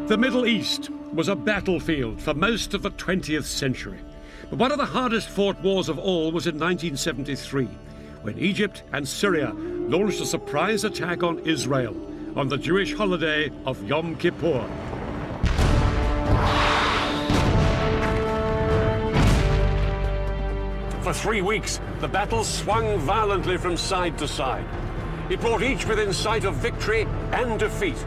The Middle East was a battlefield for most of the 20th century. But one of the hardest fought wars of all was in 1973, when Egypt and Syria launched a surprise attack on Israel on the Jewish holiday of Yom Kippur. For 3 weeks, the battle swung violently from side to side. It brought each within sight of victory and defeat.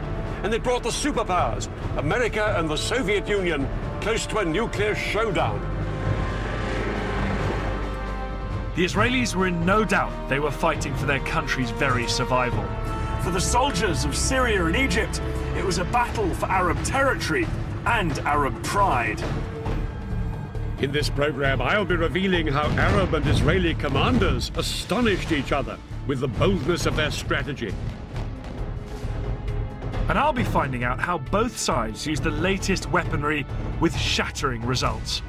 And it brought the superpowers, America and the Soviet Union, close to a nuclear showdown. The Israelis were in no doubt they were fighting for their country's very survival. For the soldiers of Syria and Egypt, it was a battle for Arab territory and Arab pride. In this program, I'll be revealing how Arab and Israeli commanders astonished each other with the boldness of their strategy. And I'll be finding out how both sides used the latest weaponry with shattering results.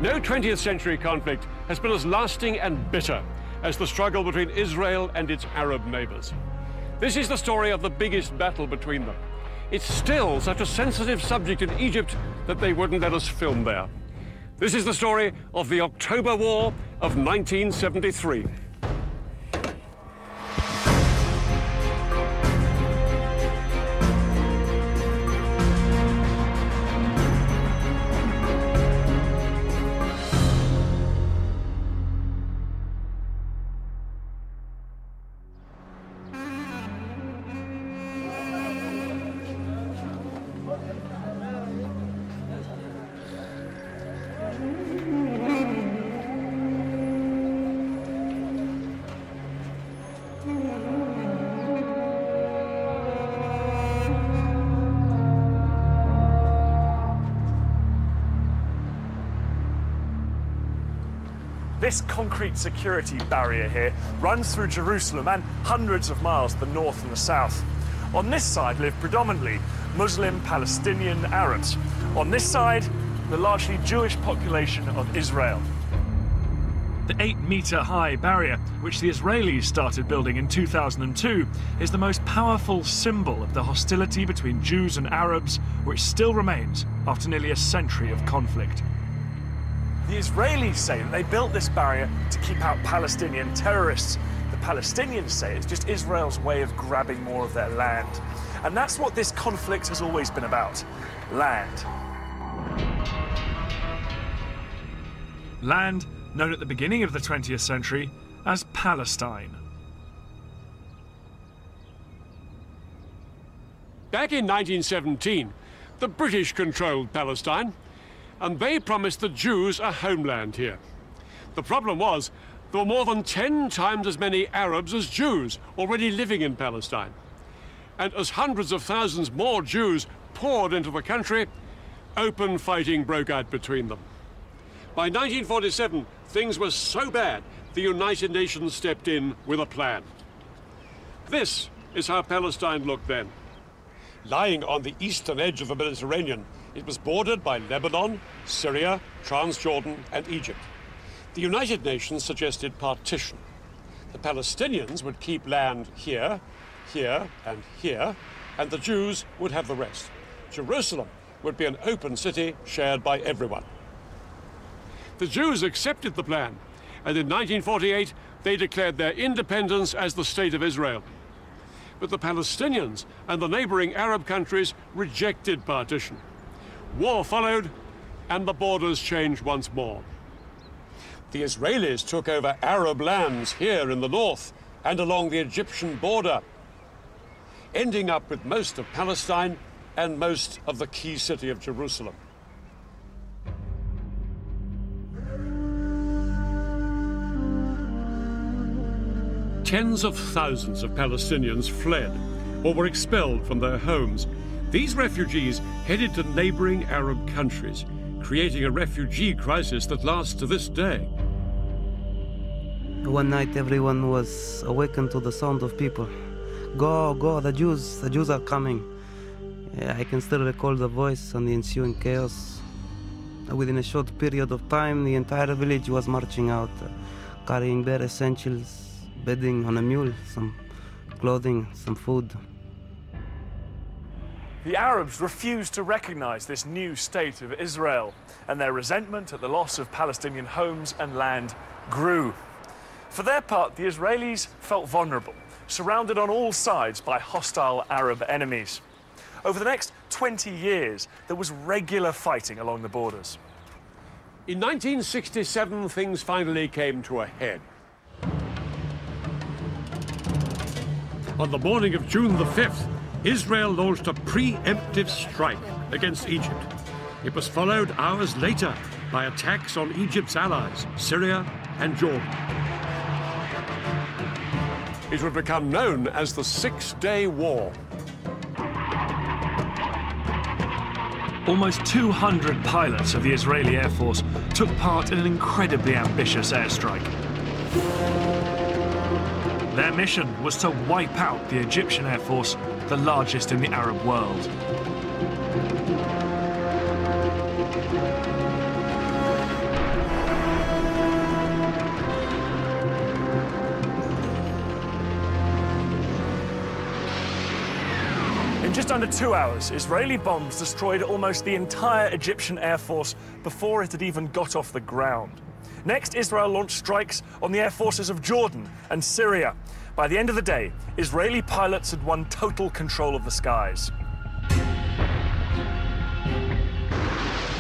No 20th century conflict has been as lasting and bitter as the struggle between Israel and its Arab neighbors. This is the story of the biggest battle between them. It's still such a sensitive subject in Egypt that they wouldn't let us film there. This is the story of the October War of 1973. This concrete security barrier here runs through Jerusalem and hundreds of miles to the north and the south. On this side live predominantly Muslim Palestinian Arabs. On this side, the largely Jewish population of Israel. The 8-meter-high barrier, which the Israelis started building in 2002, is the most powerful symbol of the hostility between Jews and Arabs, which still remains after nearly a century of conflict. The Israelis say that they built this barrier to keep out Palestinian terrorists. The Palestinians say it's just Israel's way of grabbing more of their land. And that's what this conflict has always been about: land. Land known at the beginning of the 20th century as Palestine. Back in 1917, the British controlled Palestine, and they promised the Jews a homeland here. The problem was, there were more than 10 times as many Arabs as Jews already living in Palestine. And as hundreds of thousands more Jews poured into the country, open fighting broke out between them. By 1947, things were so bad, the United Nations stepped in with a plan. This is how Palestine looked then. Lying on the eastern edge of the Mediterranean, it was bordered by Lebanon, Syria, Transjordan, and Egypt. The United Nations suggested partition. The Palestinians would keep land here, here, and here, and the Jews would have the rest. Jerusalem would be an open city shared by everyone. The Jews accepted the plan, and in 1948, they declared their independence as the State of Israel. But the Palestinians and the neighboring Arab countries rejected partition. War followed, and the borders changed once more. The Israelis took over Arab lands here in the north and along the Egyptian border, ending up with most of Palestine and most of the key city of Jerusalem. Tens of thousands of Palestinians fled or were expelled from their homes. These refugees headed to neighboring Arab countries, creating a refugee crisis that lasts to this day. One night everyone was awakened to the sound of people. Go, go, the Jews are coming. I can still recall the voice and the ensuing chaos. Within a short period of time, the entire village was marching out, carrying bare essentials, bedding on a mule, some clothing, some food. The Arabs refused to recognize this new state of Israel, and their resentment at the loss of Palestinian homes and land grew. For their part, the Israelis felt vulnerable, surrounded on all sides by hostile Arab enemies. Over the next 20 years, there was regular fighting along the borders. In 1967, things finally came to a head. On the morning of June the 5th, Israel launched a preemptive strike against Egypt. It was followed hours later by attacks on Egypt's allies, Syria and Jordan. It would become known as the Six-Day War. Almost 200 pilots of the Israeli Air Force took part in an incredibly ambitious airstrike. Their mission was to wipe out the Egyptian Air Force, the largest in the Arab world. In just under 2 hours, Israeli bombs destroyed almost the entire Egyptian Air Force before it had even got off the ground. Next, Israel launched strikes on the air forces of Jordan and Syria. By the end of the day, Israeli pilots had won total control of the skies.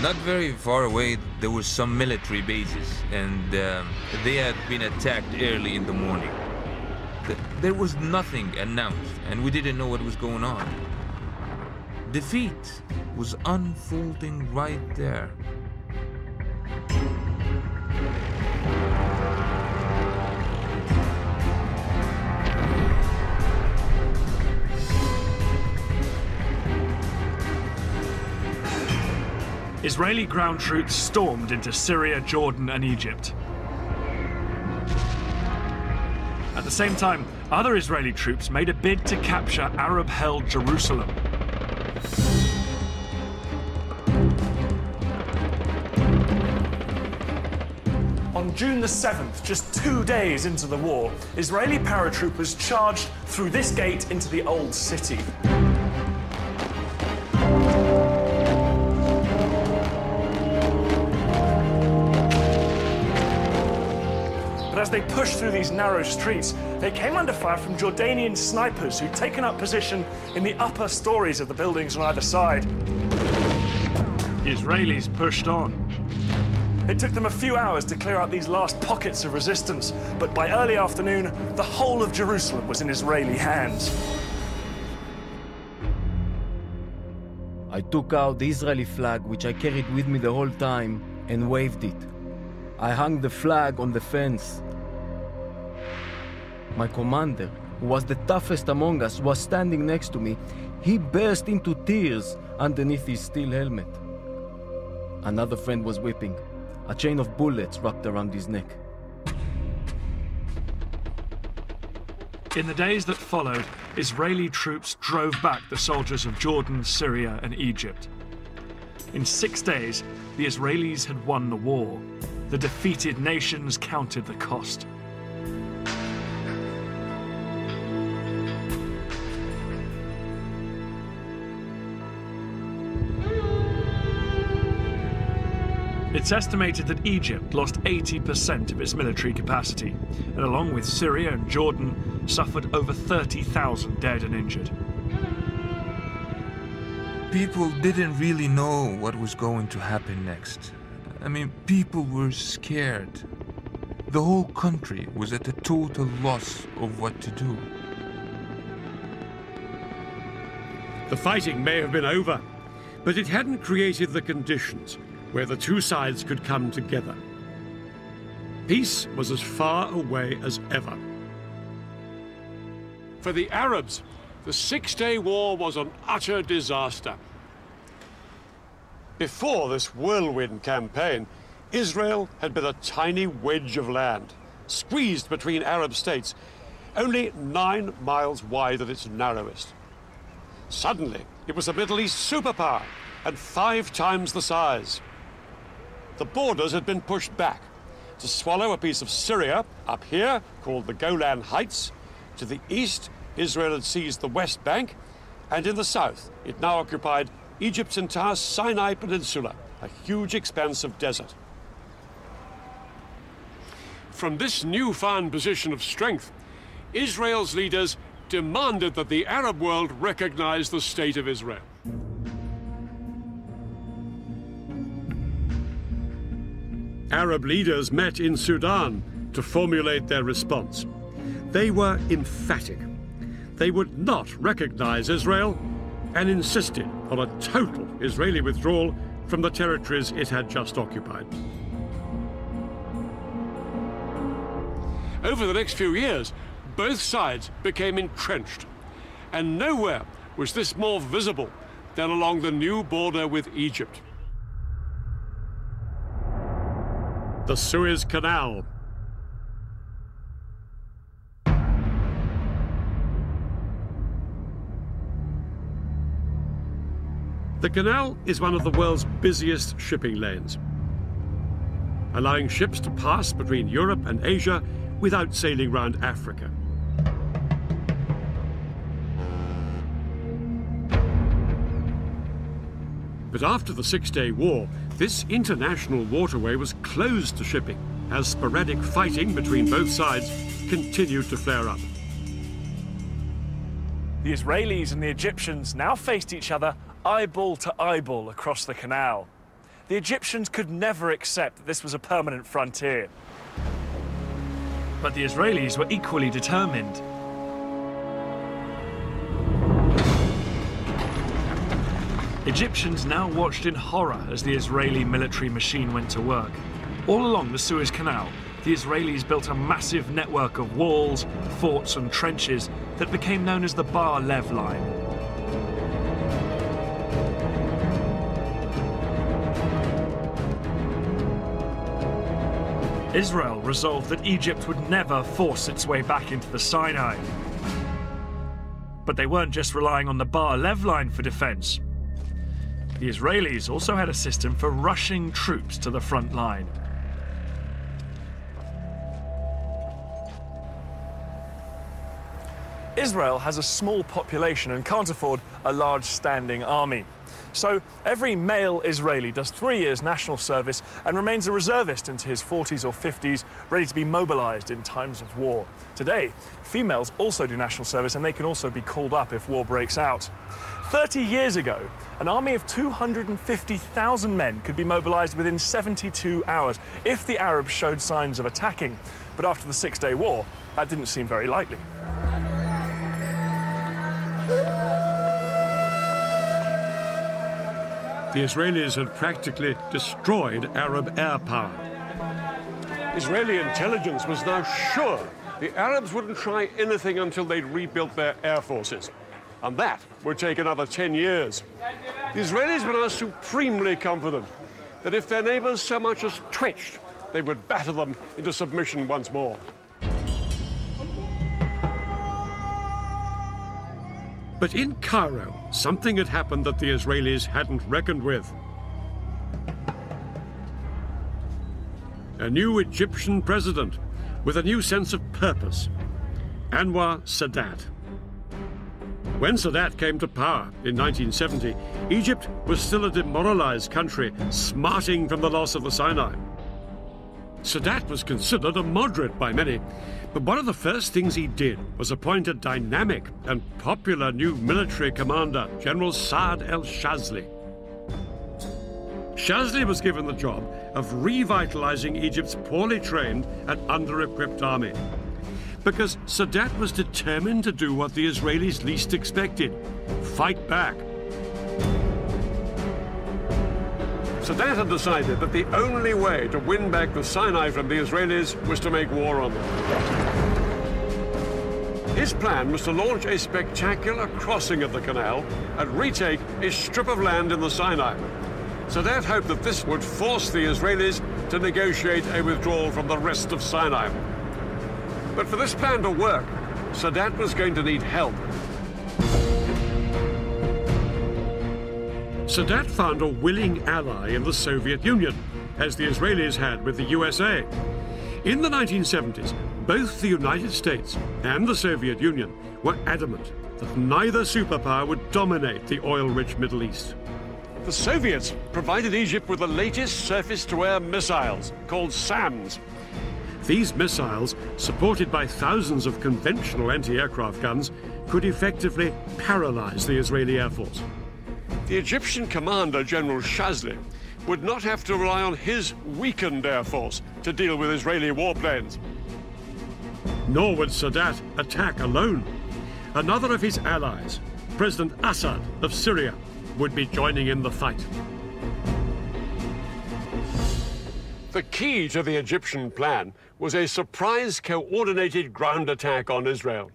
Not very far away, there were some military bases, and they had been attacked early in the morning. There was nothing announced, and we didn't know what was going on. Defeat was unfolding right there. Israeli ground troops stormed into Syria, Jordan, and Egypt. At the same time, other Israeli troops made a bid to capture Arab-held Jerusalem. On June the 7th, just 2 days into the war, Israeli paratroopers charged through this gate into the old city. But as they pushed through these narrow streets, they came under fire from Jordanian snipers who'd taken up position in the upper stories of the buildings on either side. The Israelis pushed on. It took them a few hours to clear out these last pockets of resistance, but by early afternoon, the whole of Jerusalem was in Israeli hands. I took out the Israeli flag, which I carried with me the whole time, and waved it. I hung the flag on the fence. My commander, who was the toughest among us, was standing next to me. He burst into tears underneath his steel helmet. Another friend was weeping. A chain of bullets wrapped around his neck. In the days that followed, Israeli troops drove back the soldiers of Jordan, Syria, and Egypt. In 6 days, the Israelis had won the war. The defeated nations counted the cost. It's estimated that Egypt lost 80% of its military capacity, and along with Syria and Jordan, suffered over 30,000 dead and injured. People didn't really know what was going to happen next. I mean, people were scared. The whole country was at a total loss of what to do. The fighting may have been over, but it hadn't created the conditions where the two sides could come together. Peace was as far away as ever. For the Arabs, the Six-Day War was an utter disaster. Before this whirlwind campaign, Israel had been a tiny wedge of land, squeezed between Arab states, only 9 miles wide at its narrowest. Suddenly, it was a Middle East superpower, and 5 times the size. The borders had been pushed back to swallow a piece of Syria up here, called the Golan Heights. To the east, Israel had seized the West Bank, And in the south, it now occupied Egypt's entire Sinai Peninsula, a huge expanse of desert. From this newfound position of strength, Israel's leaders demanded that the Arab world recognize the state of Israel. Arab leaders met in Sudan to formulate their response. They were emphatic. They would not recognize Israel and insisted on a total Israeli withdrawal from the territories it had just occupied. Over the next few years, both sides became entrenched, and nowhere was this more visible than along the new border with Egypt. The Suez Canal. The canal is one of the world's busiest shipping lanes, allowing ships to pass between Europe and Asia without sailing round Africa. But after the Six-Day War, this international waterway was closed to shipping as sporadic fighting between both sides continued to flare up. The Israelis and the Egyptians now faced each other eyeball to eyeball across the canal. The Egyptians could never accept that this was a permanent frontier. But the Israelis were equally determined. Egyptians now watched in horror as the Israeli military machine went to work. All along the Suez Canal, the Israelis built a massive network of walls, forts and trenches that became known as the Bar Lev Line. Israel resolved that Egypt would never force its way back into the Sinai. But they weren't just relying on the Bar Lev Line for defense. The Israelis also had a system for rushing troops to the front line. Israel has a small population and can't afford a large standing army. So every male Israeli does 3 years national service and remains a reservist into his 40s or 50s, ready to be mobilized in times of war. Today, females also do national service and they can also be called up if war breaks out. 30 years ago, an army of 250,000 men could be mobilized within 72 hours if the Arabs showed signs of attacking. But after the Six-Day War, that didn't seem very likely. The Israelis had practically destroyed Arab air power. Israeli intelligence was now sure the Arabs wouldn't try anything until they'd rebuilt their air forces. And that would take another 10 years. The Israelis were now supremely confident that if their neighbors so much as twitched, they would batter them into submission once more. But in Cairo, something had happened that the Israelis hadn't reckoned with. A new Egyptian president with a new sense of purpose, Anwar Sadat. When Sadat came to power in 1970, Egypt was still a demoralized country, smarting from the loss of the Sinai. Sadat was considered a moderate by many, but one of the first things he did was appoint a dynamic and popular new military commander, General Saad el-Shazli. Shazli was given the job of revitalizing Egypt's poorly trained and under-equipped army, because Sadat was determined to do what the Israelis least expected: fight back. Sadat had decided that the only way to win back the Sinai from the Israelis was to make war on them. His plan was to launch a spectacular crossing of the canal and retake a strip of land in the Sinai. Sadat hoped that this would force the Israelis to negotiate a withdrawal from the rest of Sinai. But for this plan to work, Sadat was going to need help. Sadat found a willing ally in the Soviet Union, as the Israelis had with the USA. In the 1970s, both the United States and the Soviet Union were adamant that neither superpower would dominate the oil-rich Middle East. The Soviets provided Egypt with the latest surface-to-air missiles, called SAMs. These missiles, supported by thousands of conventional anti-aircraft guns, could effectively paralyze the Israeli Air Force. The Egyptian commander, General Shazli, would not have to rely on his weakened air force to deal with Israeli warplanes. Nor would Sadat attack alone. Another of his allies, President Assad of Syria, would be joining in the fight. The key to the Egyptian plan was a surprise coordinated ground attack on Israel.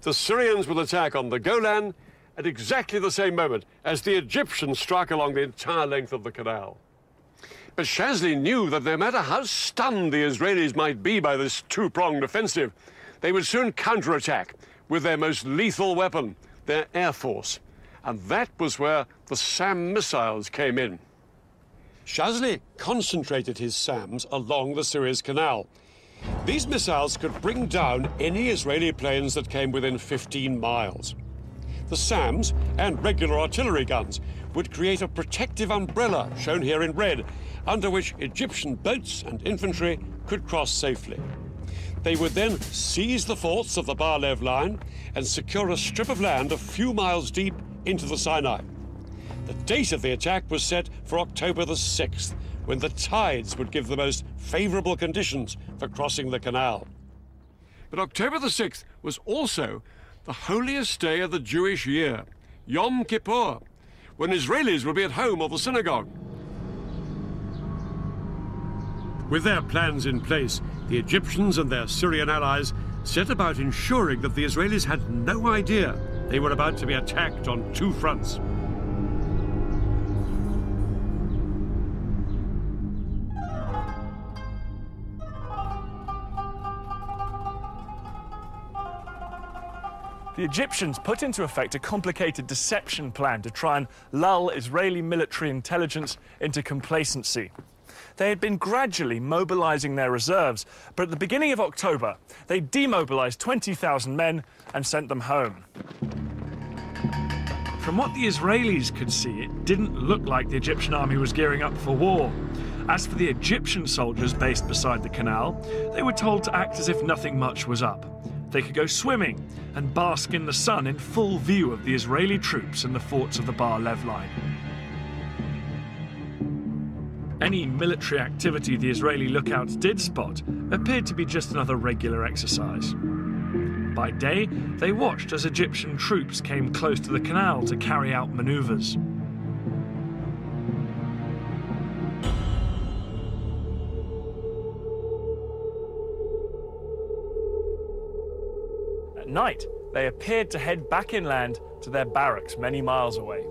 The Syrians would attack on the Golan at exactly the same moment as the Egyptians struck along the entire length of the canal. But Shazli knew that no matter how stunned the Israelis might be by this two-pronged offensive, they would soon counterattack with their most lethal weapon, their air force. And that was where the SAM missiles came in. Shazli concentrated his SAMs along the Suez Canal. These missiles could bring down any Israeli planes that came within 15 miles. The SAMs and regular artillery guns would create a protective umbrella, shown here in red, under which Egyptian boats and infantry could cross safely. They would then seize the forts of the Bar-Lev line and secure a strip of land a few miles deep into the Sinai. The date of the attack was set for October the 6th, when the tides would give the most favorable conditions for crossing the canal. But October the 6th was also the holiest day of the Jewish year, Yom Kippur, when Israelis would be at home or the synagogue. With their plans in place, the Egyptians and their Syrian allies set about ensuring that the Israelis had no idea they were about to be attacked on two fronts. The Egyptians put into effect a complicated deception plan to try and lull Israeli military intelligence into complacency. They had been gradually mobilizing their reserves, but at the beginning of October, they demobilized 20,000 men and sent them home. From what the Israelis could see, it didn't look like the Egyptian army was gearing up for war. As for the Egyptian soldiers based beside the canal, they were told to act as if nothing much was up. They could go swimming and bask in the sun in full view of the Israeli troops in the forts of the Bar-Lev line. Any military activity the Israeli lookouts did spot appeared to be just another regular exercise. By day, they watched as Egyptian troops came close to the canal to carry out maneuvers. At night, they appeared to head back inland to their barracks many miles away.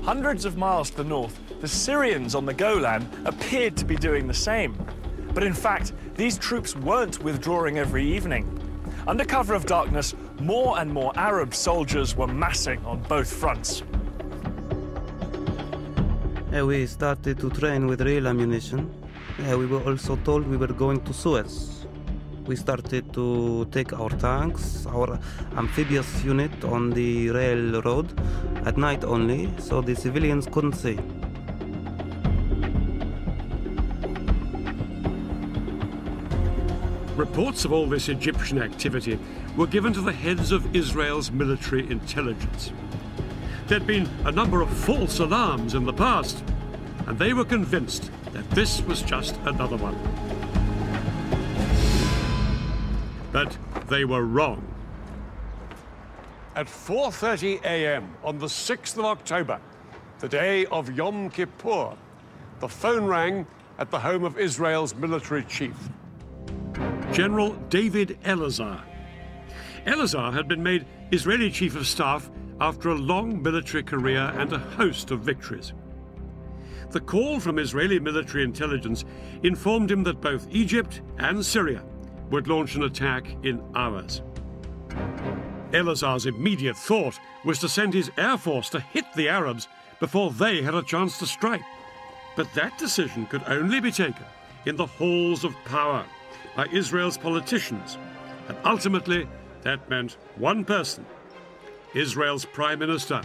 Hundreds of miles to the north, the Syrians on the Golan appeared to be doing the same. But in fact, these troops weren't withdrawing every evening. Under cover of darkness, more and more Arab soldiers were massing on both fronts. We started to train with real ammunition. We were also told we were going to Suez. We started to take our tanks, our amphibious unit on the railroad at night only, so the civilians couldn't see. Reports of all this Egyptian activity were given to the heads of Israel's military intelligence. There'd been a number of false alarms in the past, and they were convinced that this was just another one. But they were wrong. At 4:30 a.m. on the 6th of October, the day of Yom Kippur, the phone rang at the home of Israel's military chief, General David Elazar. Elazar had been made Israeli Chief of Staff after a long military career and a host of victories. The call from Israeli military intelligence informed him that both Egypt and Syria would launch an attack in hours. Elazar's immediate thought was to send his air force to hit the Arabs before they had a chance to strike. But that decision could only be taken in the halls of power by Israel's politicians. And ultimately, that meant one person, Israel's Prime Minister,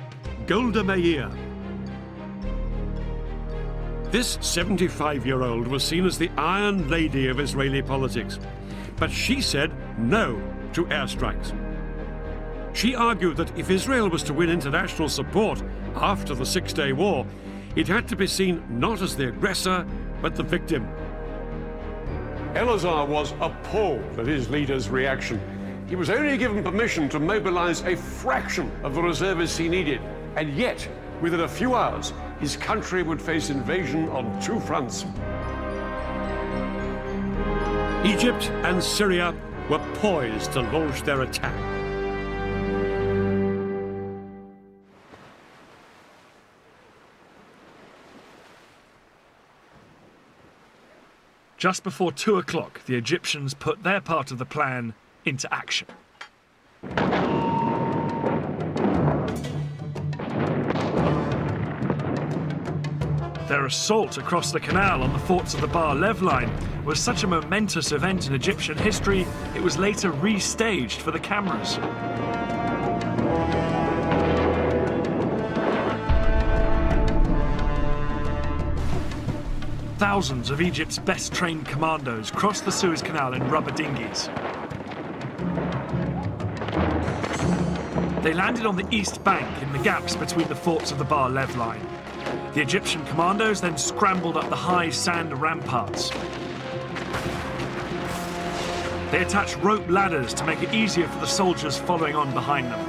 Golda Meir. This 75-year-old was seen as the Iron Lady of Israeli politics, but she said no to airstrikes. She argued that if Israel was to win international support after the Six-Day War, it had to be seen not as the aggressor, but the victim. Elazar was appalled at his leader's reaction. He was only given permission to mobilize a fraction of the reservists he needed, and yet, within a few hours, his country would face invasion on two fronts. Egypt and Syria were poised to launch their attack. Just before 2 o'clock, the Egyptians put their part of the plan into action. Their assault across the canal on the forts of the Bar Lev line was such a momentous event in Egyptian history, it was later restaged for the cameras. Thousands of Egypt's best-trained commandos crossed the Suez Canal in rubber dinghies. They landed on the east bank in the gaps between the forts of the Bar Lev line. The Egyptian commandos then scrambled up the high sand ramparts. They attached rope ladders to make it easier for the soldiers following on behind them.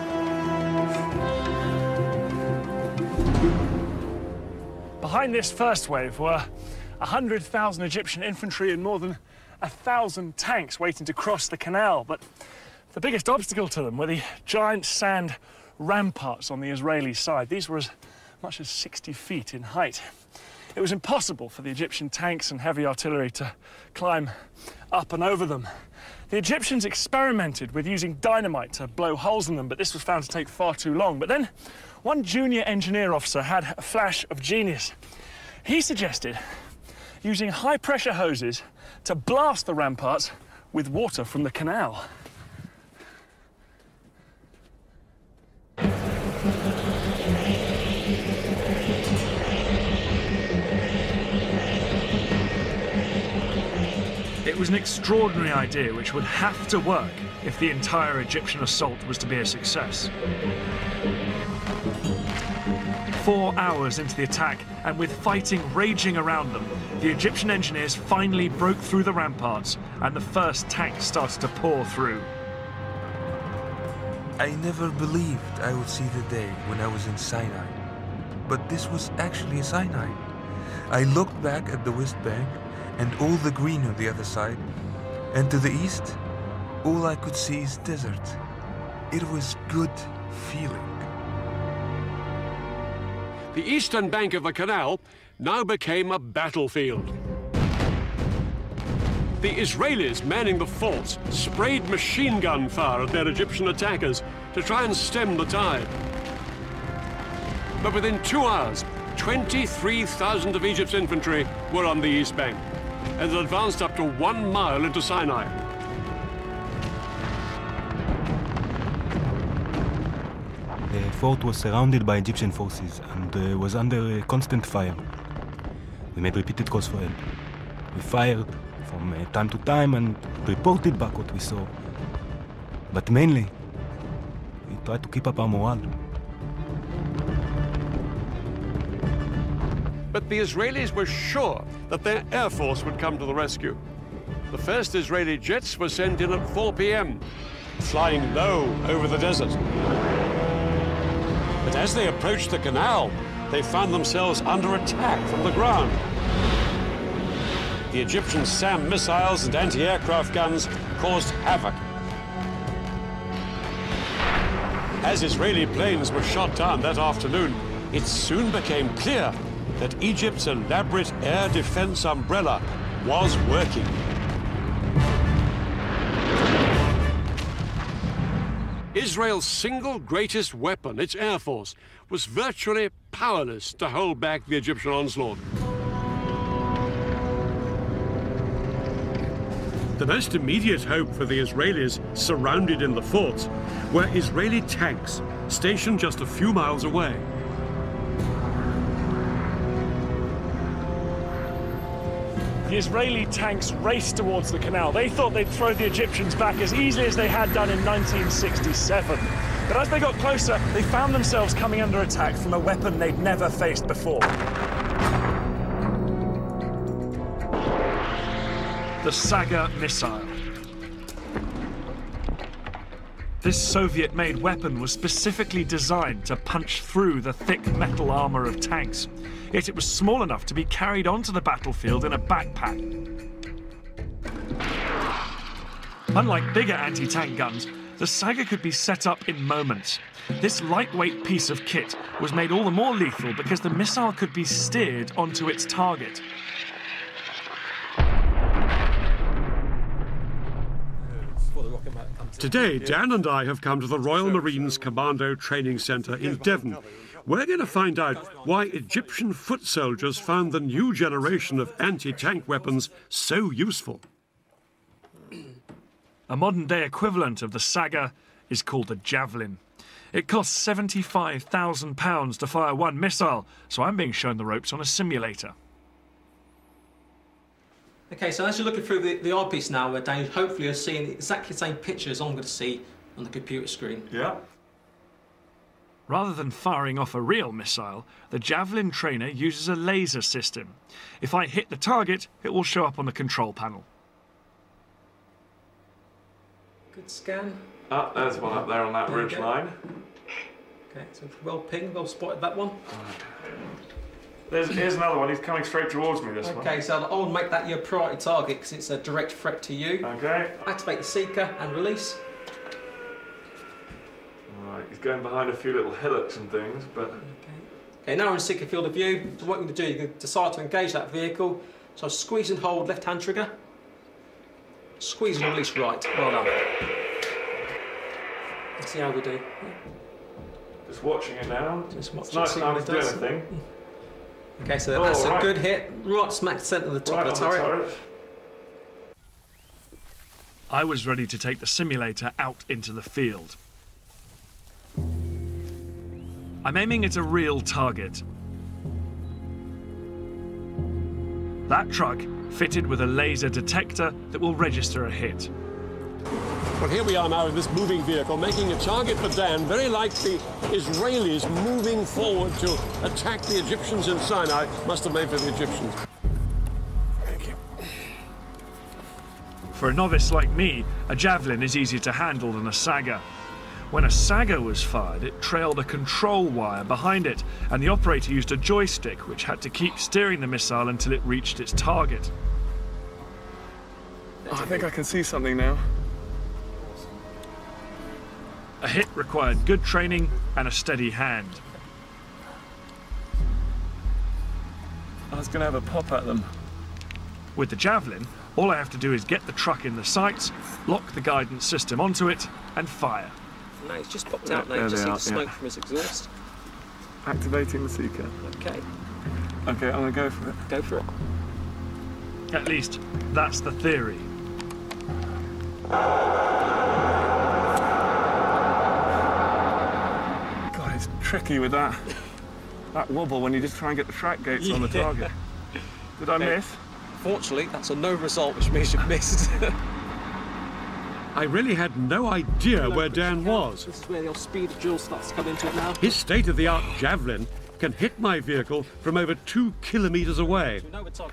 Behind this first wave were 100,000 Egyptian infantry and more than 1,000 tanks waiting to cross the canal. But the biggest obstacle to them were the giant sand ramparts on the Israeli side. These were as much as 60 feet in height. It was impossible for the Egyptian tanks and heavy artillery to climb up and over them. The Egyptians experimented with using dynamite to blow holes in them, but this was found to take far too long. But then one junior engineer officer had a flash of genius. He suggested using high-pressure hoses to blast the ramparts with water from the canal. It was an extraordinary idea which would have to work if the entire Egyptian assault was to be a success. 4 hours into the attack, and with fighting raging around them, the Egyptian engineers finally broke through the ramparts, and the first tanks started to pour through. I never believed I would see the day when I was in Sinai. But this was actually Sinai. I looked back at the West Bank and all the green on the other side, and to the east, all I could see is desert. It was good feeling. The eastern bank of the canal now became a battlefield. The Israelis manning the forts sprayed machine gun fire at their Egyptian attackers to try and stem the tide. But within 2 hours, 23,000 of Egypt's infantry were on the east bank and had advanced up to 1 mile into Sinai. The fort was surrounded by Egyptian forces and was under constant fire. We made repeated calls for help. We fired from time to time and reported back what we saw. But mainly, we tried to keep up our morale. But the Israelis were sure that their air force would come to the rescue. The first Israeli jets were sent in at 4 p.m., flying low over the desert. But as they approached the canal, they found themselves under attack from the ground. The Egyptian SAM missiles and anti-aircraft guns caused havoc. As Israeli planes were shot down that afternoon, it soon became clear that Egypt's elaborate air defense umbrella was working. Israel's single greatest weapon, its air force, was virtually powerless to hold back the Egyptian onslaught. The most immediate hope for the Israelis surrounded in the forts were Israeli tanks stationed just a few miles away. The Israeli tanks raced towards the canal. They thought they'd throw the Egyptians back as easily as they had done in 1967. But as they got closer, they found themselves coming under attack from a weapon they'd never faced before. The Saga missile. This Soviet-made weapon was specifically designed to punch through the thick metal armor of tanks. Yet it was small enough to be carried onto the battlefield in a backpack. Unlike bigger anti-tank guns, the Saga could be set up in moments. This lightweight piece of kit was made all the more lethal because the missile could be steered onto its target. Today, Dan and I have come to the Royal Marines Commando Training Centre in Devon. We're going to find out why Egyptian foot soldiers found the new generation of anti-tank weapons so useful. A modern-day equivalent of the Saga is called the Javelin. It costs £75,000 to fire one missile, so I'm being shown the ropes on a simulator. Okay, so as you're looking through the eyepiece now, Daniel, hopefully you're seeing exactly the same pictures I'm going to see on the computer screen. Yeah. Rather than firing off a real missile, the Javelin trainer uses a laser system. If I hit the target, it will show up on the control panel. Good scan. Oh, there's one up there on that ridge line. Okay, so well pinged, well spotted that one. Here's another one. He's coming straight towards me, this one. Okay, so I'll make that your priority target because it's a direct threat to you. Okay. Activate the seeker and release. Alright, he's going behind a few little hillocks and things, but... Okay, now we're in seeker field of view. So what you're going to do, you're going to decide to engage that vehicle. So squeeze and hold left-hand trigger. Squeeze and release right. Well done. Let's see how we do. Just watching it now. Just watch it's nice time to do does. anything. Okay, so that's a good hit. Right smack centre of the top of the turret. I was ready to take the simulator out into the field. I'm aiming at a real target. That truck fitted with a laser detector that will register a hit. Well, here we are now in this moving vehicle, making a target for Dan, very like the Israelis moving forward to attack the Egyptians in Sinai. Must have made for the Egyptians. Thank you. For a novice like me, a Javelin is easier to handle than a Saga. When a Saga was fired, it trailed a control wire behind it, and the operator used a joystick which had to keep steering the missile until it reached its target. Oh, I think I can see something now. A hit required good training and a steady hand. I was going to have a pop at them. With the Javelin, all I have to do is get the truck in the sights, lock the guidance system onto it, and fire. No, he's just popped out now. You just see the smoke from his exhaust. Activating the seeker. Okay. Okay, I'm going to go for it. Go for it. At least, that's the theory. God, it's tricky with that wobble when you just try and get the track gates on the target. Did I miss? Fortunately, that's a no result, which means you've missed. I really had no idea where Dan was. This is where your speed of duel starts to come into it now. His state-of-the-art Javelin can hit my vehicle from over 2 kilometers away,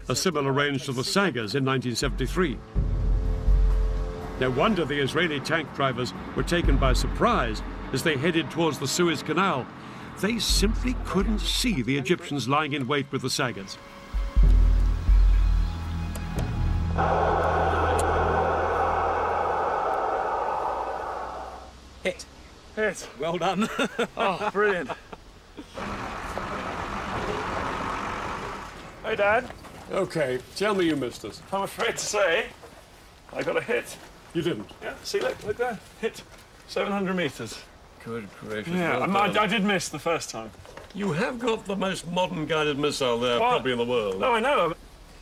a similar range to the Sagas in 1973. No wonder the Israeli tank drivers were taken by surprise as they headed towards the Suez Canal. They simply couldn't see the Egyptians lying in wait with the Sagas. Hit. Hit. Well done. Oh, brilliant. Hey, Dad. Okay, tell me you missed us. I'm afraid to say, I got a hit. You didn't? Yeah, see, look there. Hit. 700 metres. Good gracious. Yeah, I did miss the first time. You have got the most modern guided missile there probably in the world. No, I know.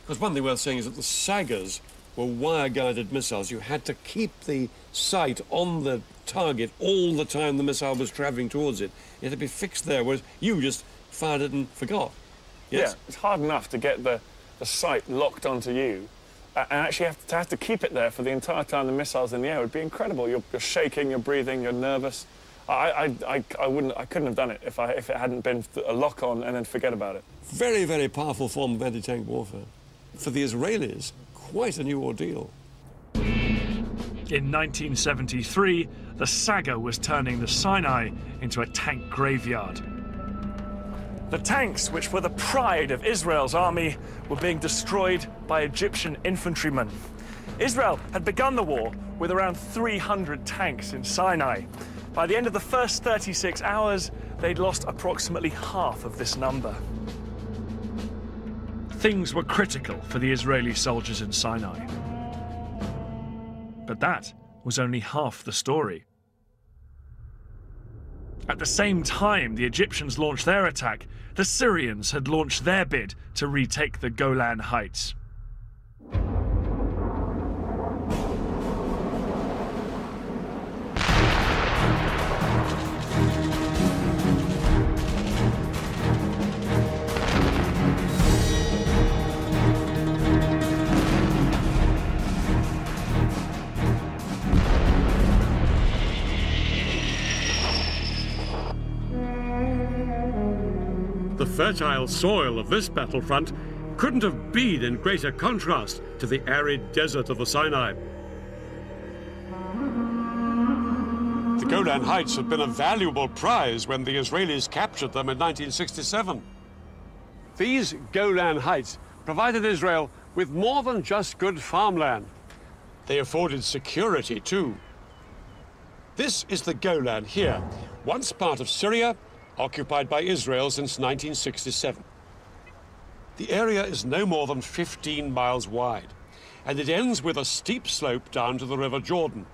Because one thing worth saying is that the Sagas were wire-guided missiles. You had to keep the sight on the target all the time the missile was travelling towards it. It had to be fixed there, whereas you just fired it and forgot. Yes? Yeah, it's hard enough to get the sight locked onto you, and actually have to keep it there for the entire time the missile's in the air. It would be incredible. You're shaking, you're breathing, you're nervous. I couldn't have done it if it hadn't been a lock on and then forget about it. Very, very powerful form of anti-tank warfare. For the Israelis, quite a new ordeal. In 1973, the saga was turning the Sinai into a tank graveyard. The tanks, which were the pride of Israel's army, were being destroyed by Egyptian infantrymen. Israel had begun the war with around 300 tanks in Sinai. By the end of the first 36 hours, they'd lost approximately half of this number. Things were critical for the Israeli soldiers in Sinai. But that was only half the story. At the same time the Egyptians launched their attack, the Syrians had launched their bid to retake the Golan Heights. The fertile soil of this battlefront couldn't have been in greater contrast to the arid desert of the Sinai. The Golan Heights had been a valuable prize when the Israelis captured them in 1967. These Golan Heights provided Israel with more than just good farmland. They afforded security too. This is the Golan here, once part of Syria, occupied by Israel since 1967. The area is no more than 15 miles wide, and it ends with a steep slope down to the River Jordan.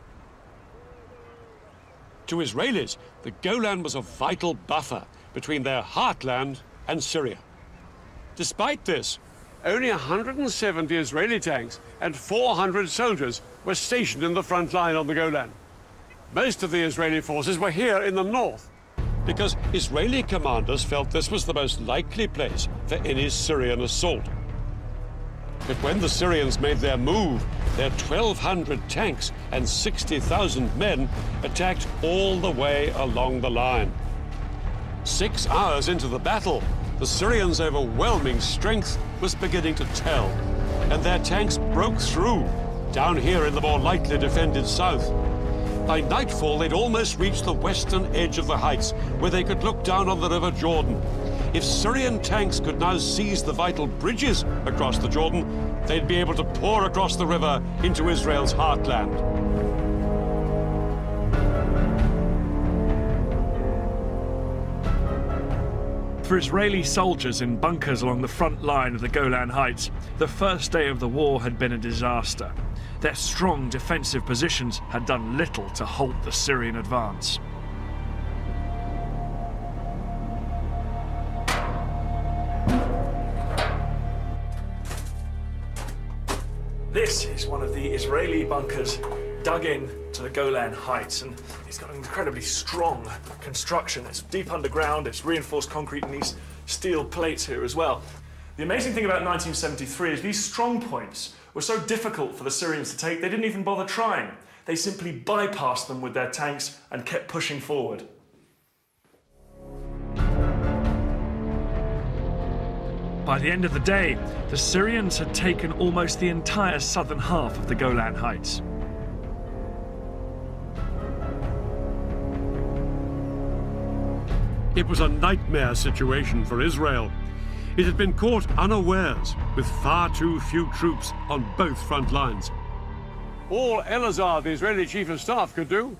To Israelis, the Golan was a vital buffer between their heartland and Syria. Despite this, only 170 Israeli tanks and 400 soldiers were stationed in the front line on the Golan. Most of the Israeli forces were here in the north, because Israeli commanders felt this was the most likely place for any Syrian assault. But when the Syrians made their move, their 1,200 tanks and 60,000 men attacked all the way along the line. 6 hours into the battle, the Syrians' overwhelming strength was beginning to tell, and their tanks broke through down here in the more lightly defended south. By nightfall, they'd almost reached the western edge of the heights, where they could look down on the River Jordan. If Syrian tanks could now seize the vital bridges across the Jordan, they'd be able to pour across the river into Israel's heartland. For Israeli soldiers in bunkers along the front line of the Golan Heights, the first day of the war had been a disaster. Their strong defensive positions had done little to halt the Syrian advance. This is one of the Israeli bunkers dug in to the Golan Heights, and it's got an incredibly strong construction. It's deep underground, it's reinforced concrete and these steel plates here as well. The amazing thing about 1973 is these strong points were so difficult for the Syrians to take, they didn't even bother trying. They simply bypassed them with their tanks and kept pushing forward. By the end of the day, the Syrians had taken almost the entire southern half of the Golan Heights. It was a nightmare situation for Israel. It had been caught unawares with far too few troops on both front lines. All Elazar, the Israeli chief of staff, could do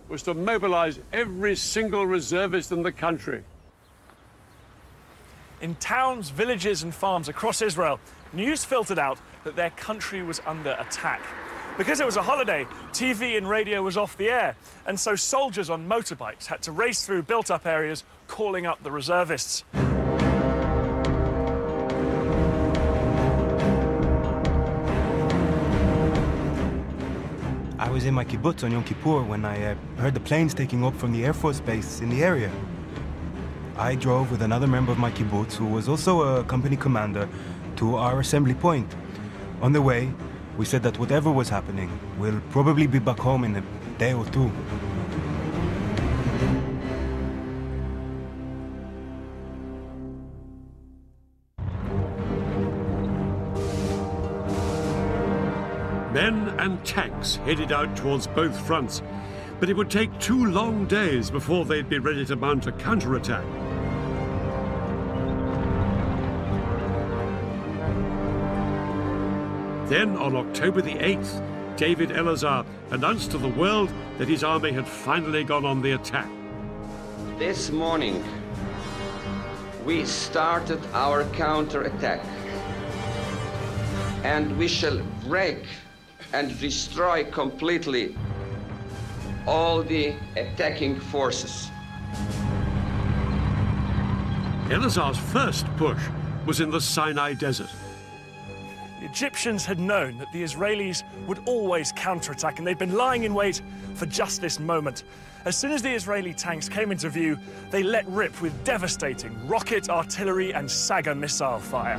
was to mobilize every single reservist in the country. In towns, villages and farms across Israel, news filtered out that their country was under attack. Because it was a holiday, TV and radio was off the air, and so soldiers on motorbikes had to race through built-up areas calling up the reservists. I was in my kibbutz on Yom Kippur when I heard the planes taking off from the Air Force base in the area. I drove with another member of my kibbutz, who was also a company commander, to our assembly point. On the way, we said that whatever was happening, we'll probably be back home in a day or two. Men and tanks headed out towards both fronts, but it would take 2 long days before they'd be ready to mount a counterattack. Then, on October the 8th, David Elazar announced to the world that his army had finally gone on the attack. This morning, we started our counterattack, and we shall break and destroy completely all the attacking forces. Elazar's first push was in the Sinai Desert. The Egyptians had known that the Israelis would always counterattack, and they'd been lying in wait for just this moment. As soon as the Israeli tanks came into view, they let rip with devastating rocket, artillery, and Saga missile fire.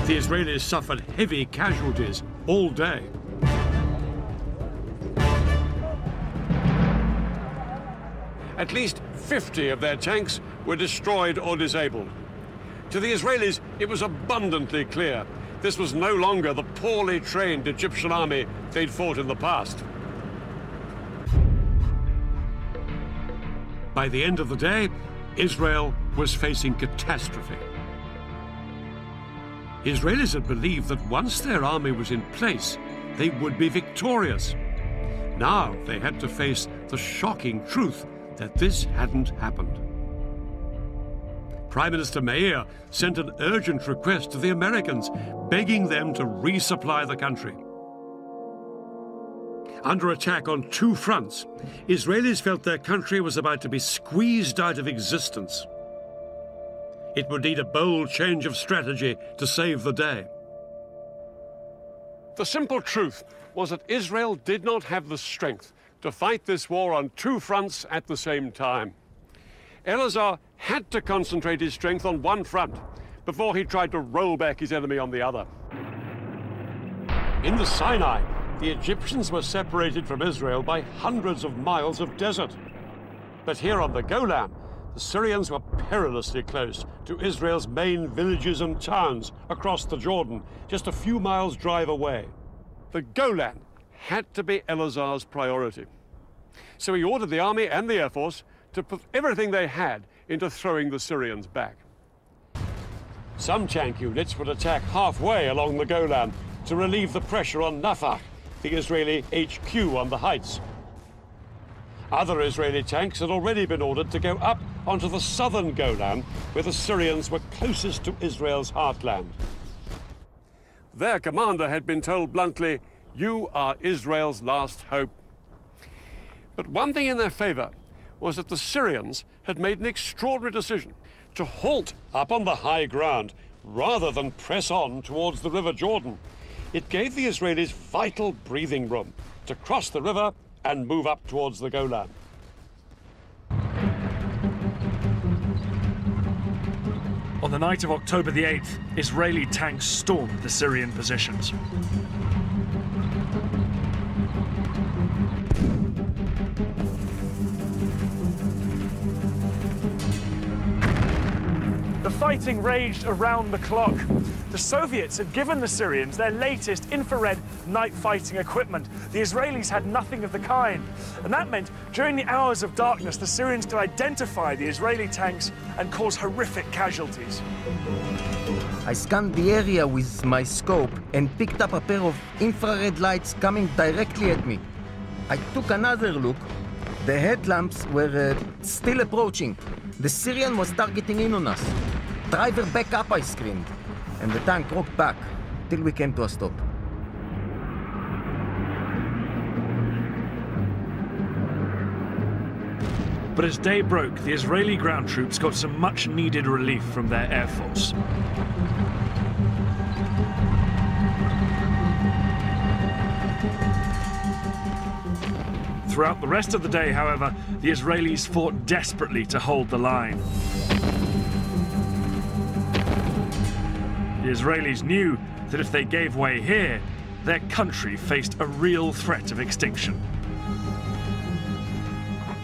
The Israelis suffered heavy casualties all day. At least 50 of their tanks were destroyed or disabled. To the Israelis, it was abundantly clear this was no longer the poorly trained Egyptian army they'd fought in the past. By the end of the day, Israel was facing catastrophe. Israelis had believed that once their army was in place, they would be victorious. Now they had to face the shocking truth that this hadn't happened. Prime Minister Meir sent an urgent request to the Americans, begging them to resupply the country. Under attack on 2 fronts, Israelis felt their country was about to be squeezed out of existence. It would need a bold change of strategy to save the day. The simple truth was that Israel did not have the strength to fight this war on 2 fronts at the same time. Elazar had to concentrate his strength on one front before he tried to roll back his enemy on the other. In the Sinai, the Egyptians were separated from Israel by hundreds of miles of desert. But here on the Golan, the Syrians were perilously close to Israel's main villages and towns across the Jordan, just a few miles' drive away. The Golan had to be Elazar's priority. So he ordered the army and the air force to put everything they had into throwing the Syrians back. Some tank units would attack halfway along the Golan to relieve the pressure on Nafak, the Israeli HQ on the heights. Other Israeli tanks had already been ordered to go up onto the southern Golan, where the Syrians were closest to Israel's heartland. Their commander had been told bluntly, "You are Israel's last hope." But one thing in their favor was that the Syrians had made an extraordinary decision to halt up on the high ground rather than press on towards the River Jordan. It gave the Israelis vital breathing room to cross the river and move up towards the Golan. On the night of October the 8th, Israeli tanks stormed the Syrian positions. The fighting raged around the clock. The Soviets had given the Syrians their latest infrared night fighting equipment. The Israelis had nothing of the kind. And that meant during the hours of darkness, the Syrians could identify the Israeli tanks and cause horrific casualties. I scanned the area with my scope and picked up a pair of infrared lights coming directly at me. I took another look. The headlamps were still approaching. The Syrian was targeting in on us. Driver, back up, I screamed. And the tank rocked back till we came to a stop. But as day broke, the Israeli ground troops got some much-needed relief from their air force. Throughout the rest of the day, however, the Israelis fought desperately to hold the line. The Israelis knew that if they gave way here, their country faced a real threat of extinction.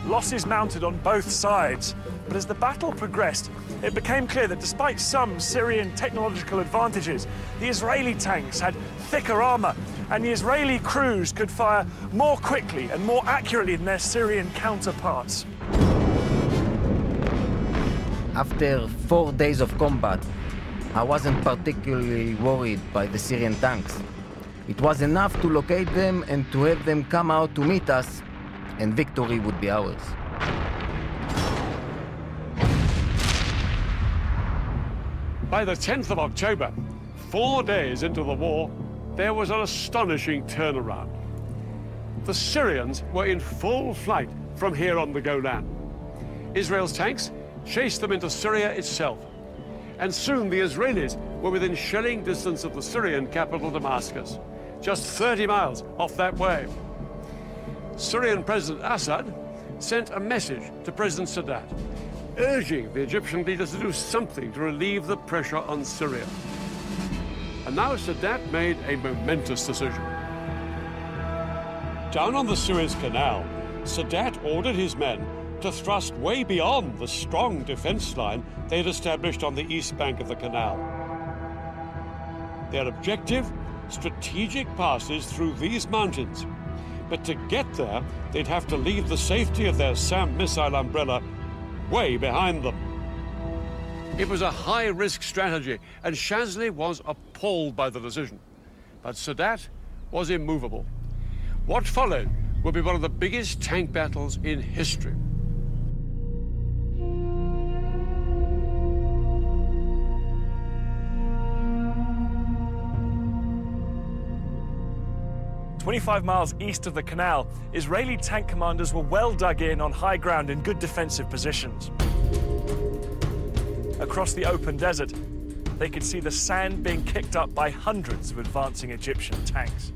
Losses mounted on both sides, but as the battle progressed, it became clear that despite some Syrian technological advantages, the Israeli tanks had thicker armor, and the Israeli crews could fire more quickly and more accurately than their Syrian counterparts. After 4 days of combat, I wasn't particularly worried by the Syrian tanks. It was enough to locate them and to have them come out to meet us, and victory would be ours. By the 10th of October, 4 days into the war, there was an astonishing turnaround. The Syrians were in full flight from here on the Golan. Israel's tanks chased them into Syria itself, and soon the Israelis were within shelling distance of the Syrian capital Damascus, just 30 miles off that way. Syrian President Assad sent a message to President Sadat, urging the Egyptian leaders to do something to relieve the pressure on Syria. And now Sadat made a momentous decision. Down on the Suez Canal, Sadat ordered his men to thrust way beyond the strong defense line they had established on the east bank of the canal. Their objective, strategic passes through these mountains. But to get there, they'd have to leave the safety of their SAM missile umbrella way behind them. It was a high-risk strategy, and Shazli was appalled by the decision. But Sadat was immovable. What followed would be one of the biggest tank battles in history. "25 miles east of the canal, Israeli tank commanders were well dug in on high ground in good defensive positions. Across the open desert, they could see the sand being kicked up by hundreds of advancing Egyptian tanks.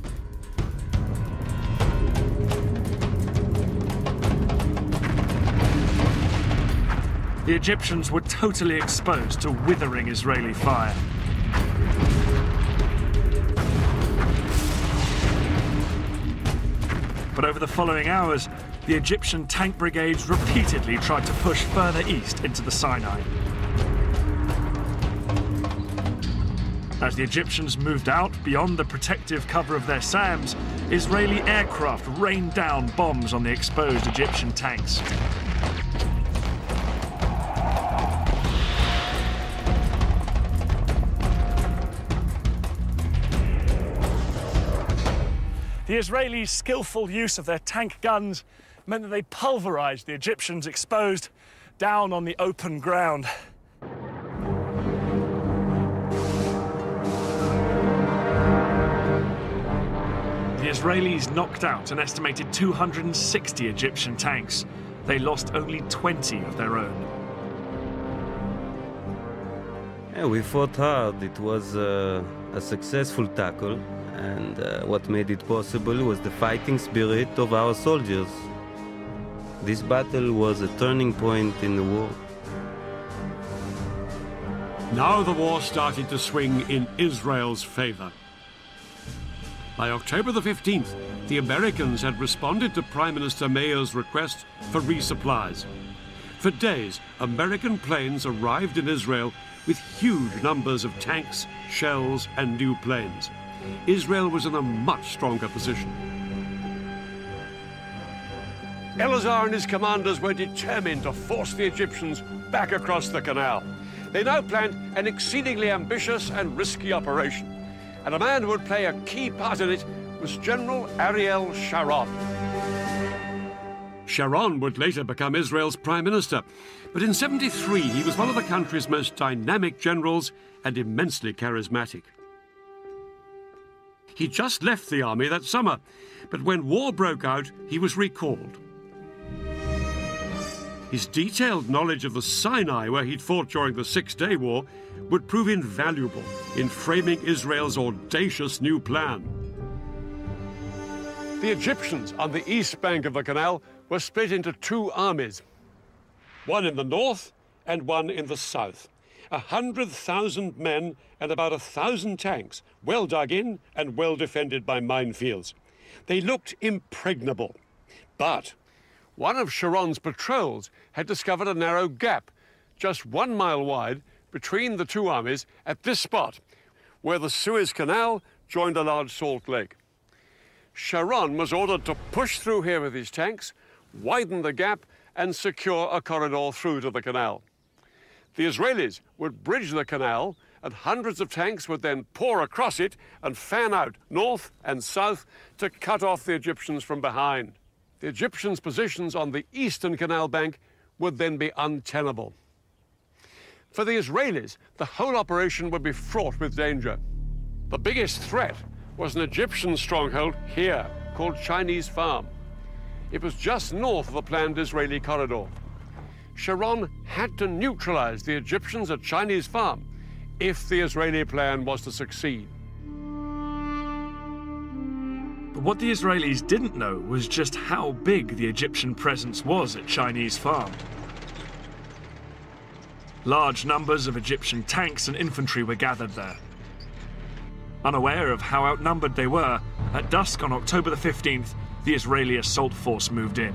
The Egyptians were totally exposed to withering Israeli fire. But over the following hours, the Egyptian tank brigades repeatedly tried to push further east into the Sinai. As the Egyptians moved out beyond the protective cover of their SAMs, Israeli aircraft rained down bombs on the exposed Egyptian tanks. The Israelis' skillful use of their tank guns meant that they pulverized the Egyptians exposed down on the open ground. The Israelis knocked out an estimated 260 Egyptian tanks. They lost only 20 of their own. Yeah, we fought hard. It was a successful tackle. And what made it possible was the fighting spirit of our soldiers. This battle was a turning point in the war. Now the war started to swing in Israel's favor. By October the 15th, the Americans had responded to Prime Minister Meir's request for resupplies. For days, American planes arrived in Israel with huge numbers of tanks, shells, and new planes. Israel was in a much stronger position. Elazar and his commanders were determined to force the Egyptians back across the canal. They now planned an exceedingly ambitious and risky operation, and a man who would play a key part in it was General Ariel Sharon. Sharon would later become Israel's prime minister, but in 73 he was one of the country's most dynamic generals and immensely charismatic. He just left the army that summer, but when war broke out, he was recalled. His detailed knowledge of the Sinai, where he'd fought during the Six-Day War, would prove invaluable in framing Israel's audacious new plan. The Egyptians on the east bank of the canal were split into two armies, one in the north and one in the south. 100,000 men and about 1,000 tanks, well dug in and well defended by minefields. They looked impregnable, but one of Sharon's patrols had discovered a narrow gap, just 1 mile wide, between the two armies at this spot, where the Suez Canal joined a large salt lake. Sharon was ordered to push through here with his tanks, widen the gap, and secure a corridor through to the canal. The Israelis would bridge the canal, and hundreds of tanks would then pour across it and fan out north and south to cut off the Egyptians from behind. The Egyptians' positions on the eastern canal bank would then be untenable. For the Israelis, the whole operation would be fraught with danger. The biggest threat was an Egyptian stronghold here, called Chinese Farm. It was just north of the planned Israeli corridor. Sharon had to neutralize the Egyptians at Chinese Farm if the Israeli plan was to succeed. But what the Israelis didn't know was just how big the Egyptian presence was at Chinese Farm. Large numbers of Egyptian tanks and infantry were gathered there. Unaware of how outnumbered they were, at dusk on October the 15th, the Israeli assault force moved in.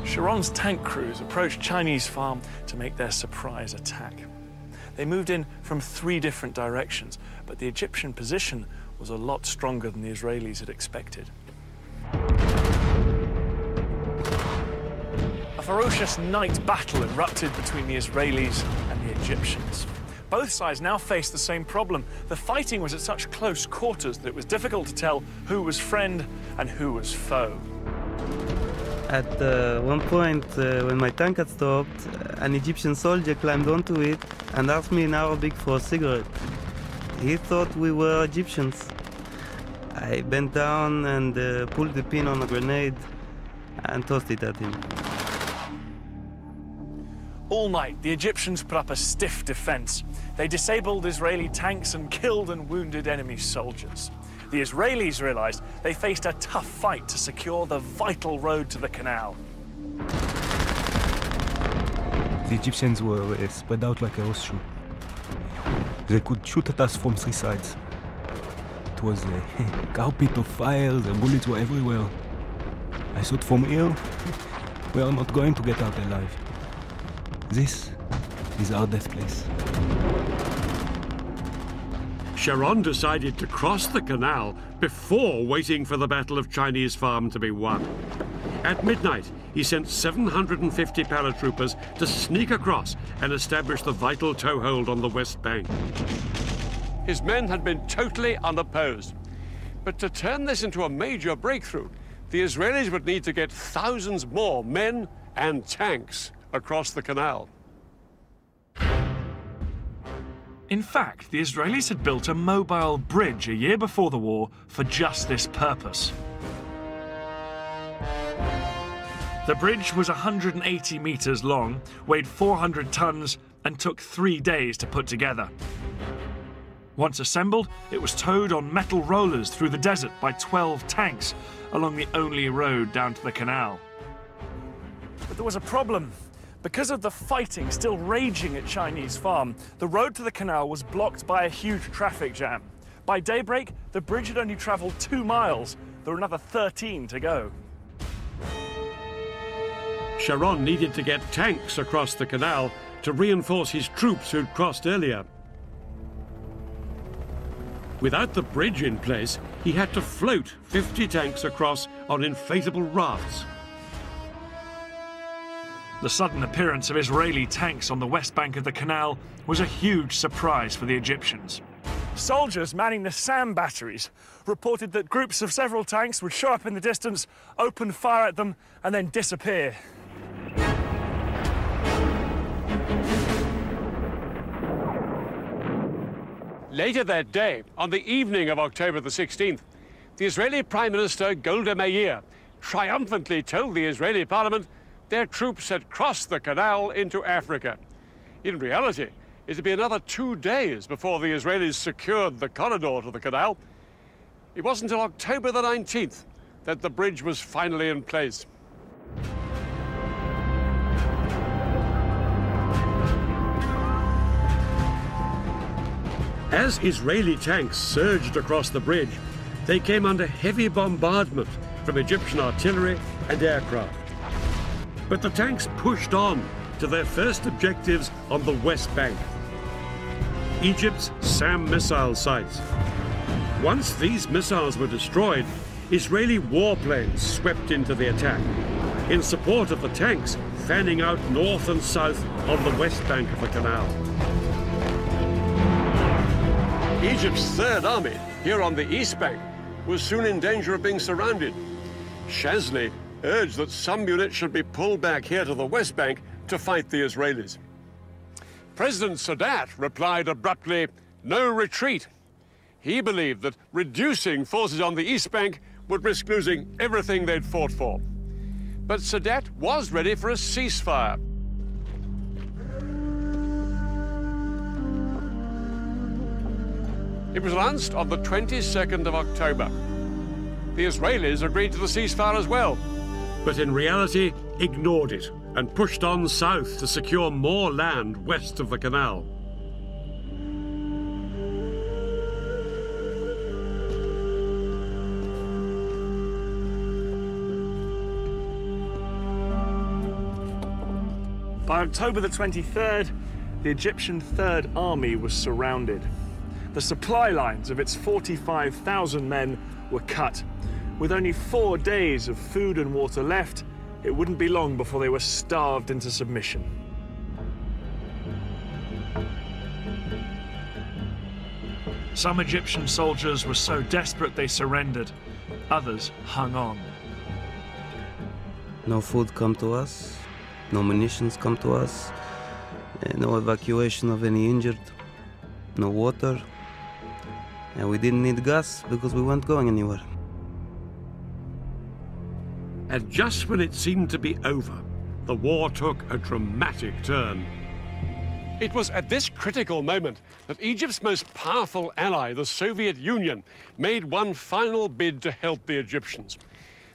Sharon's tank crews approached Chinese Farm to make their surprise attack. They moved in from 3 different directions, but the Egyptian position was a lot stronger than the Israelis had expected. A ferocious night battle erupted between the Israelis and the Egyptians. Both sides now faced the same problem. The fighting was at such close quarters that it was difficult to tell who was friend and who was foe. At one point, when my tank had stopped, an Egyptian soldier climbed onto it and asked me in Arabic for a cigarette. He thought we were Egyptians. I bent down and pulled the pin on a grenade and tossed it at him. All night, the Egyptians put up a stiff defense. They disabled Israeli tanks and killed and wounded enemy soldiers. The Israelis realized they faced a tough fight to secure the vital road to the canal. The Egyptians were spread out like a horseshoe. They could shoot at us from 3 sides. It was a carpet of fire, the bullets were everywhere. I thought from here, we are not going to get out alive. This is our death place. Sharon decided to cross the canal before waiting for the Battle of Chinese Farm to be won. At midnight, he sent 750 paratroopers to sneak across and establish the vital toehold on the west bank. His men had been totally unopposed. But to turn this into a major breakthrough, the Israelis would need to get thousands more men and tanks across the canal. In fact, the Israelis had built a mobile bridge a year before the war for just this purpose. The bridge was 180 meters long, weighed 400 tons, and took 3 days to put together. Once assembled, it was towed on metal rollers through the desert by 12 tanks along the only road down to the canal. But there was a problem. Because of the fighting still raging at Chinese Farm, the road to the canal was blocked by a huge traffic jam. By daybreak, the bridge had only traveled 2 miles. There were another 13 to go. Sharon needed to get tanks across the canal to reinforce his troops who'd crossed earlier. Without the bridge in place, he had to float 50 tanks across on inflatable rafts. The sudden appearance of Israeli tanks on the west bank of the canal was a huge surprise for the Egyptians. Soldiers manning the SAM batteries reported that groups of several tanks would show up in the distance, open fire at them, and then disappear. Later that day, on the evening of October the 16th, the Israeli Prime Minister Golda Meir triumphantly told the Israeli parliament their troops had crossed the canal into Africa. In reality, it would be another 2 days before the Israelis secured the corridor to the canal. It wasn't until October the 19th that the bridge was finally in place. As Israeli tanks surged across the bridge, they came under heavy bombardment from Egyptian artillery and aircraft. But the tanks pushed on to their first objectives on the West Bank, Egypt's SAM missile sites. Once these missiles were destroyed, Israeli warplanes swept into the attack in support of the tanks fanning out north and south on the west bank of the canal. Egypt's Third Army, here on the east bank, was soon in danger of being surrounded. Shazli urged that some units should be pulled back here to the west bank to fight the Israelis. President Sadat replied abruptly, "No retreat." He believed that reducing forces on the east bank would risk losing everything they'd fought for. But Sadat was ready for a ceasefire. It was announced on the 22nd of October. The Israelis agreed to the ceasefire as well, but in reality ignored it and pushed on south to secure more land west of the canal. By October the 23rd, the Egyptian Third Army was surrounded. The supply lines of its 45,000 men were cut. With only 4 days of food and water left, it wouldn't be long before they were starved into submission. Some Egyptian soldiers were so desperate they surrendered. Others hung on. No food come to us, no munitions come to us, no evacuation of any injured, no water, and we didn't need gas because we weren't going anywhere. And just when it seemed to be over, the war took a dramatic turn. It was at this critical moment that Egypt's most powerful ally, the Soviet Union, made one final bid to help the Egyptians.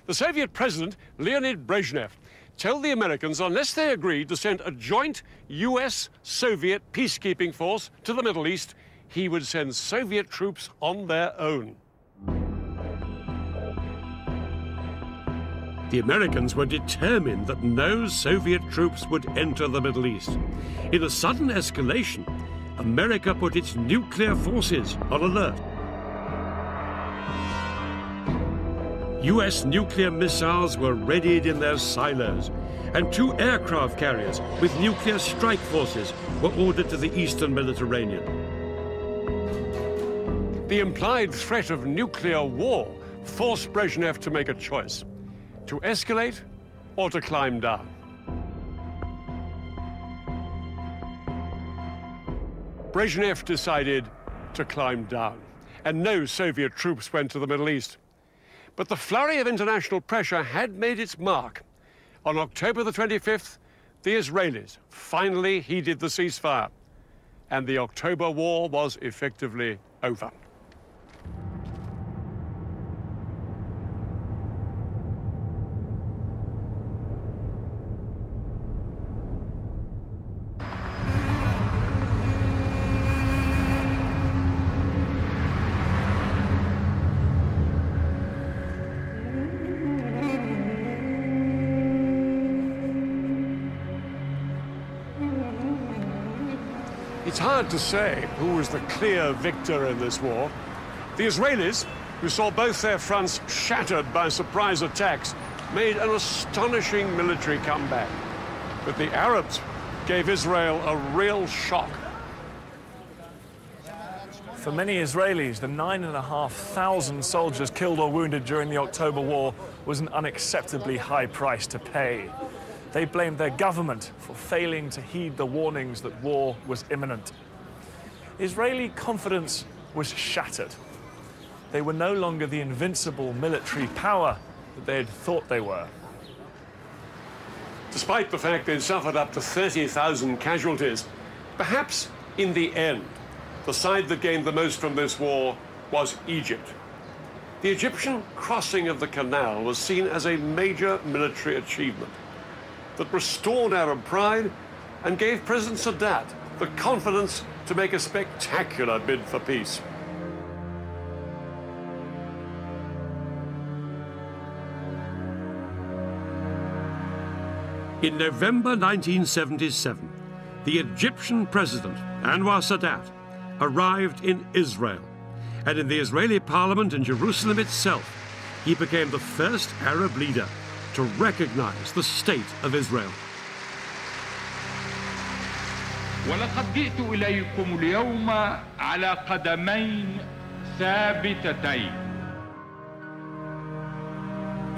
The Soviet president, Leonid Brezhnev, told the Americans unless they agreed to send a joint US-Soviet peacekeeping force to the Middle East, he would send Soviet troops on their own. The Americans were determined that no Soviet troops would enter the Middle East. In a sudden escalation, America put its nuclear forces on alert. US nuclear missiles were readied in their silos, and 2 aircraft carriers with nuclear strike forces were ordered to the eastern Mediterranean. The implied threat of nuclear war forced Brezhnev to make a choice: to escalate or to climb down. Brezhnev decided to climb down, and no Soviet troops went to the Middle East. But the flurry of international pressure had made its mark. On October the 25th, the Israelis finally heeded the ceasefire, and the October War was effectively over. It's hard to say who was the clear victor in this war. The Israelis, who saw both their fronts shattered by surprise attacks, made an astonishing military comeback. But the Arabs gave Israel a real shock. For many Israelis, the 9,500 soldiers killed or wounded during the October War was an unacceptably high price to pay. They blamed their government for failing to heed the warnings that war was imminent. Israeli confidence was shattered. They were no longer the invincible military power that they had thought they were. Despite the fact they'd suffered up to 30,000 casualties, perhaps in the end, the side that gained the most from this war was Egypt. The Egyptian crossing of the canal was seen as a major military achievement that restored Arab pride and gave President Sadat the confidence to make a spectacular bid for peace. In November 1977, the Egyptian president, Anwar Sadat, arrived in Israel, and in the Israeli parliament in Jerusalem itself, he became the first Arab leader to recognize the state of Israel. ولقد جئت إليكم اليوم على قدمين ثابتتين.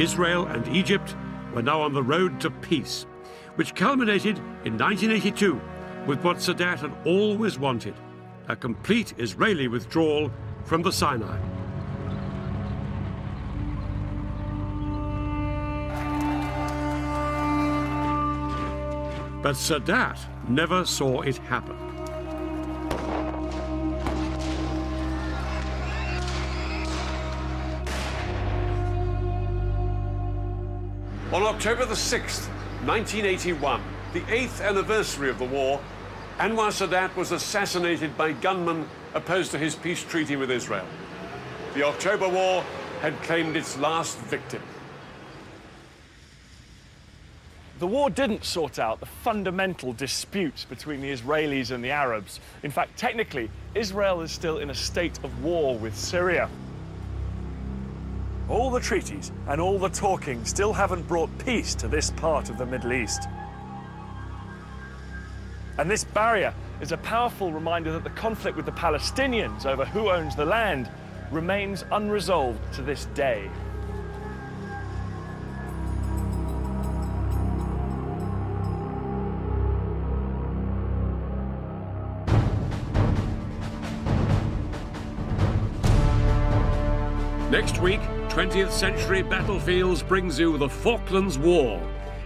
Israel and Egypt were now on the road to peace, which culminated in 1982 with what Sadat had always wanted: a complete Israeli withdrawal from the Sinai. But Sadat never saw it happen. On October the 6th, 1981, the 8th anniversary of the war, Anwar Sadat was assassinated by gunmen opposed to his peace treaty with Israel. The October War had claimed its last victim. The war didn't sort out the fundamental disputes between the Israelis and the Arabs. In fact, technically, Israel is still in a state of war with Syria. All the treaties and all the talking still haven't brought peace to this part of the Middle East. And this barrier is a powerful reminder that the conflict with the Palestinians over who owns the land remains unresolved to this day. Next week, 20th century battlefields brings you the Falklands War.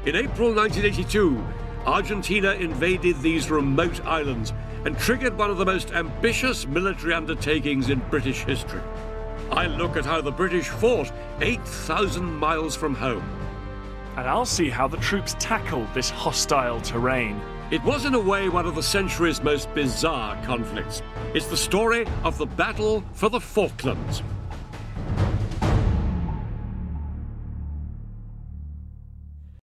In April 1982, Argentina invaded these remote islands and triggered one of the most ambitious military undertakings in British history. I look at how the British fought 8,000 miles from home. And I'll see how the troops tackled this hostile terrain. It was in a way one of the century's most bizarre conflicts. It's the story of the battle for the Falklands.